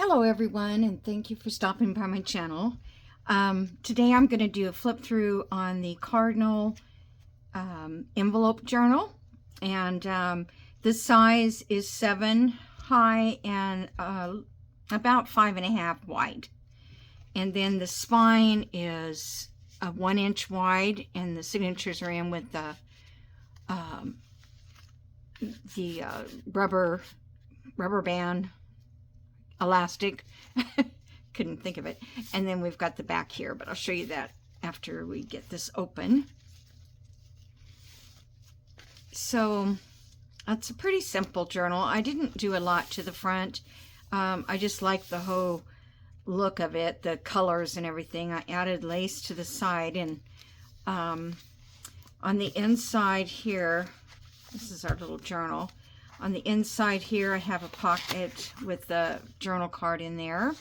Hello everyone, and thank you for stopping by my channel. Today I'm going to do a flip through on the Cardinal envelope journal, and the size is 7 high and about 5.5 wide, and then the spine is 1 inch wide, and the signatures are in with the rubber band elastic. Couldn't think of it. And then we've got the back here, but I'll show you that after we get this open. So it's a pretty simple journal. I didn't do a lot to the front. I just like the whole look of it, the colors and everything. I added lace to the side, and on the inside here, this is our little journal. On the inside here, I have a pocket with the journal card in there.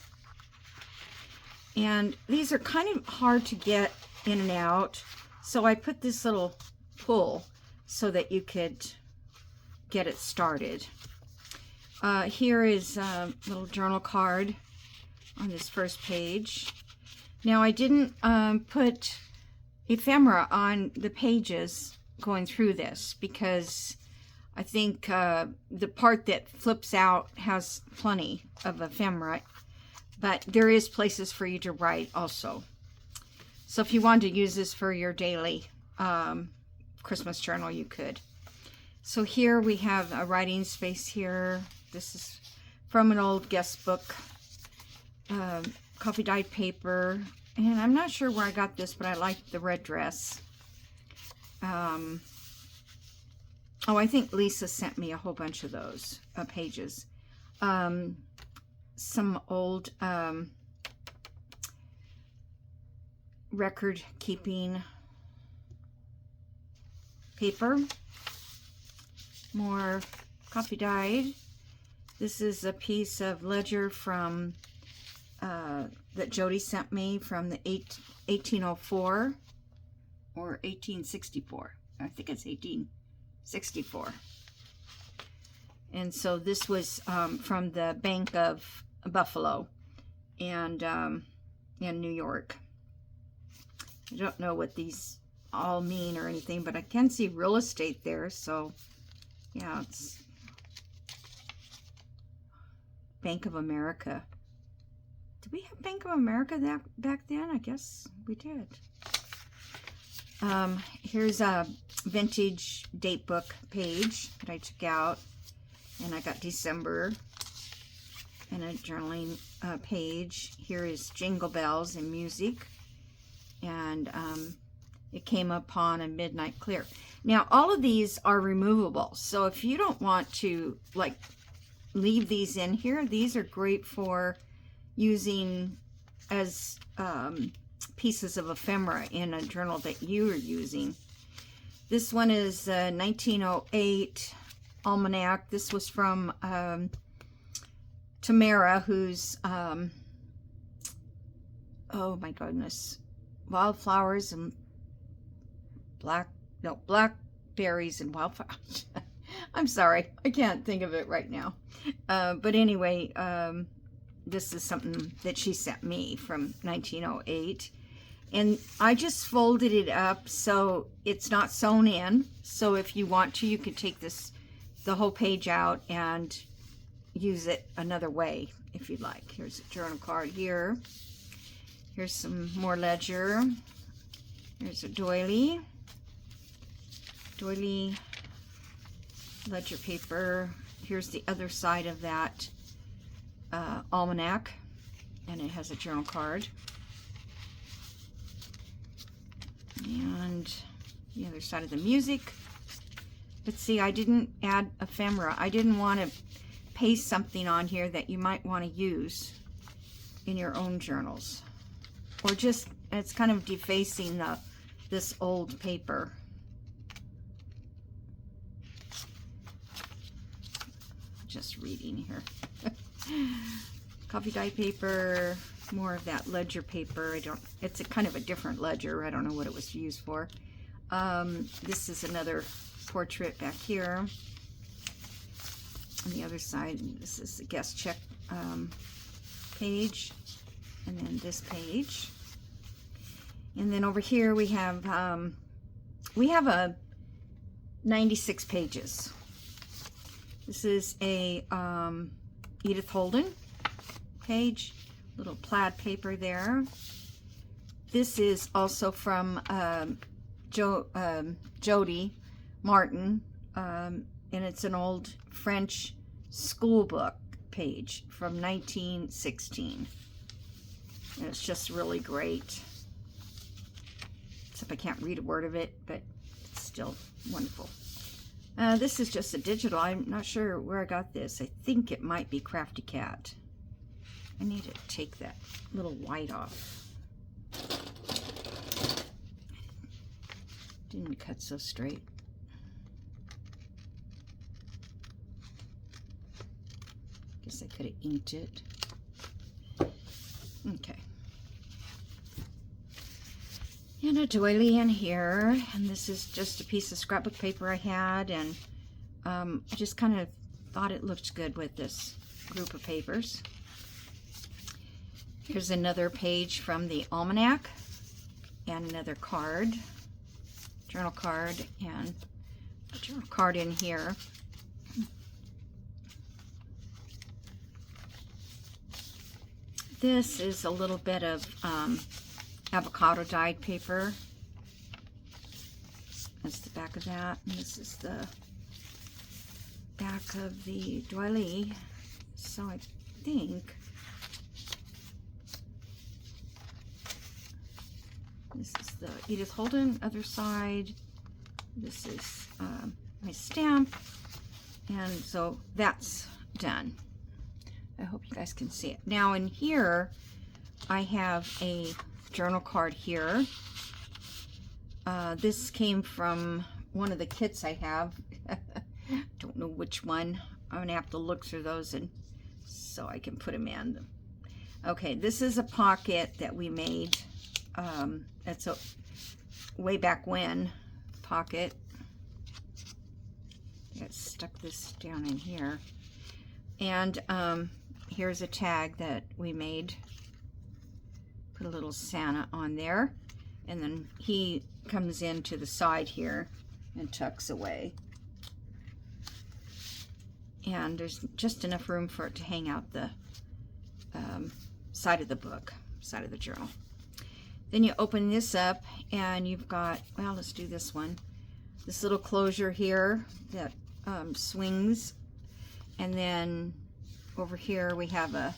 And these are kind of hard to get in and out, so I put this little pull so that you could get it started. Here is a little journal card on this first page. Now, I didn't put ephemera on the pages going through this because I think the part that flips out has plenty of ephemera, but there is places for you to write also. So if you want to use this for your daily Christmas journal, you could. So here we have a writing space here. This is from an old guest book, coffee dyed paper, and I'm not sure where I got this, but I like the red dress. Oh, I think Lisa sent me a whole bunch of those pages. Some old record keeping paper. More coffee dyed. This is a piece of ledger from that Jody sent me from the 1804 or 1864. I think it's 1864. And so this was from the Bank of Buffalo and in New York. I don't know what these all mean or anything, but I can see real estate there. So yeah, it's Bank of America. Did we have Bank of America back then? I guess we did. Here's a vintage date book page that I took out, and I got December, and a journaling page. Here is Jingle Bells and music, and it came upon a midnight clear. Now, all of these are removable, so if you don't want to like leave these in here, these are great for using as pieces of ephemera in a journal that you are using. This one is 1908 almanac. This was from Tamara, who's oh my goodness, wildflowers and blackberries and wildflowers. I'm sorry, I can't think of it right now. But anyway, this is something that she sent me from 1908. And I just folded it up so it's not sewn in. So if you want to, you could take the whole page out and use it another way if you'd like. Here's a journal card here. Here's some more ledger. Here's a doily ledger paper. Here's the other side of that almanac, and it has a journal card. And the other side of the music. But see, I didn't add ephemera. I didn't want to paste something on here that you might want to use in your own journals, or just it's kind of defacing this old paper. Just reading here. Coffee dye paper, more of that ledger paper. It's a kind of a different ledger. I don't know what it was used for. This is another portrait back here. On the other side, this is a guest check page, and then this page. And then over here we have a 96 pages. This is a Edith Holden page, little plaid paper there. This is also from Jody Martin, and it's an old French school book page from 1916. And it's just really great. Except I can't read a word of it, but it's still wonderful. This is just a digital. I'm not sure where I got this. I think it might be Crafty Cat. I need to take that little white off. Didn't cut so straight. Guess I could have inked it. Okay. And a doily in here, and this is just a piece of scrapbook paper I had, and I just kind of thought it looked good with this group of papers. Here's another page from the almanac, and another card, journal card, and a journal card in here. This is a little bit of avocado dyed paper. That's the back of that. And this is the back of the doily. So I think this is the Edith Holden other side. This is my stamp. And so that's done. I hope you guys can see it. Now in here, I have a journal card here. This came from one of the kits I have. Don't know which one. I'm gonna have to look through those and so I can put them in. Okay, this is a pocket that we made. It's a way back when pocket. I got stuck this down in here. And here's a tag that we made. Put a little Santa on there, and then he comes into the side here and tucks away. And there's just enough room for it to hang out the side of the book, side of the journal. Then you open this up and you've got, well, let's do this one. This little closure here that swings. And then over here we have a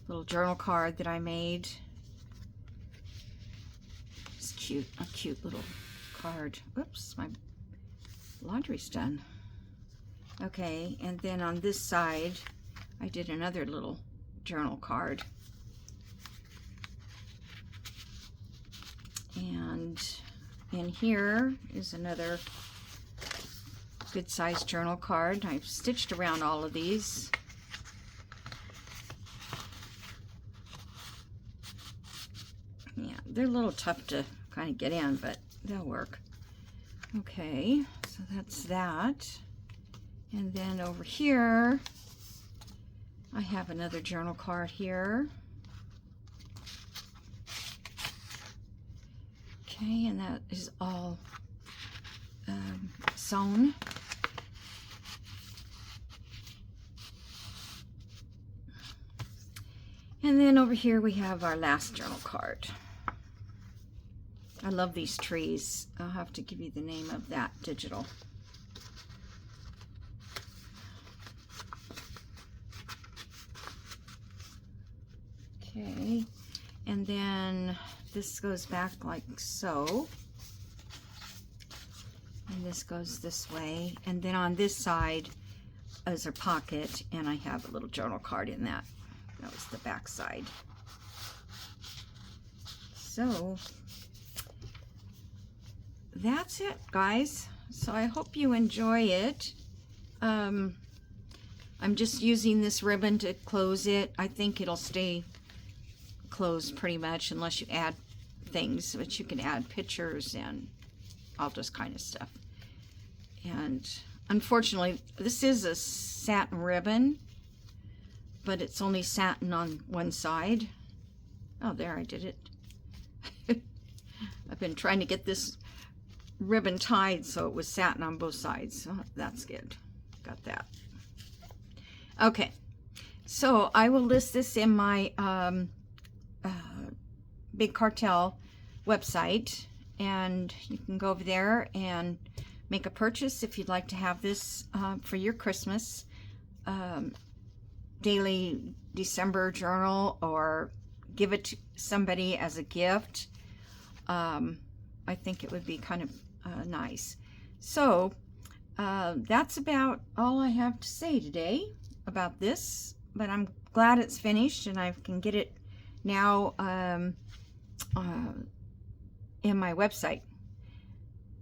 little journal card that I made. It's cute, a cute little card. Oops, my laundry's done. Okay, and then on this side, I did another little journal card. And in here is another good sized journal card. I've stitched around all of these. Yeah, they're a little tough to kind of get in, but they'll work. Okay, so that's that. And then over here, I have another journal card here. Okay, and that is all sewn. And then over here we have our last journal card. I love these trees. I'll have to give you the name of that digital. Okay, and then this goes back like so. And this goes this way. And then on this side is a pocket, and I have a little journal card in that. That was the back side. So that's it, guys. So I hope you enjoy it. I'm just using this ribbon to close it. I think it'll stay closed pretty much unless you add things, but you can add pictures and all this kind of stuff. And unfortunately, this is a satin ribbon, but it's only satin on one side. Oh, there, I did it. I've been trying to get this ribbon tied so it was satin on both sides. So that's good. Got that. Okay, so I will list this in my Big Cartel website, and you can go over there and make a purchase if you'd like to have this for your Christmas daily December journal, or give it to somebody as a gift. I think it would be kind of nice. So that's about all I have to say today about this, but I'm glad it's finished and I can get it now in my website.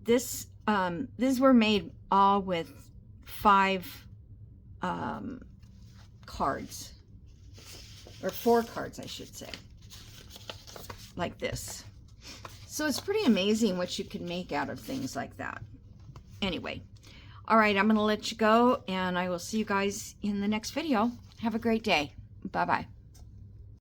These were made all with 5 cards, or 4 cards I should say, like this. So it's pretty amazing what you can make out of things like that. Anyway, all right, I'm going to let you go, and I will see you guys in the next video. Have a great day. Bye-bye.